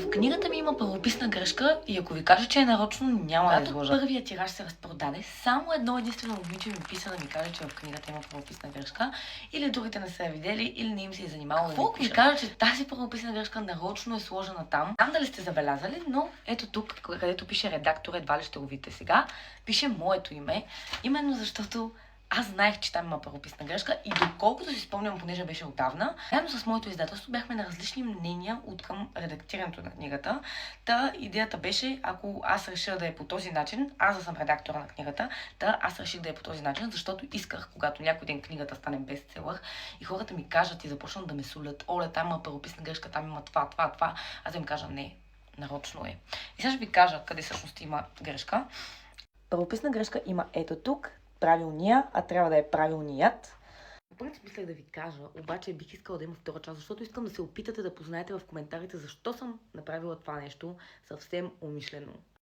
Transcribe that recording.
В книгата ми има правописна грешка и ако ви кажа, че е нарочно, няма да изложа. Първият тираж се разпродаде, само едно единствено момиче ми писа да ми каже, че в книгата има правописна грешка, или другите не са я видели, или не им се е занимавало да ми пишат. Ви кажа, че тази правописна грешка нарочно е сложена там. Знам дали сте забелязали, но ето тук, където пише редактор, едва ли ще го видите сега, пише моето име, именно защото аз знаех, че там има правописна грешка и доколкото си спомням, понеже беше отдавна, заедно с моето издателство бяхме на различни мнения от към редактирането на книгата. Та идеята беше, ако аз реша да е по този начин, аз да съм редактора на книгата, аз реших да е по този начин, защото исках, когато някой ден книгата стане бестселър и хората ми кажат и започнат да ме сулят, оле, там има правописна грешка, там има това, аз да им кажа не, нарочно е. И сега ще ви кажа къде всъщност има грешка. Правописна грешка има ето тук, правилния, а трябва да е правилният. По принцип мислех да ви кажа, обаче бих искала да има втора част, защото искам да се опитате да познаете в коментарите защо съм направила това нещо съвсем умишлено.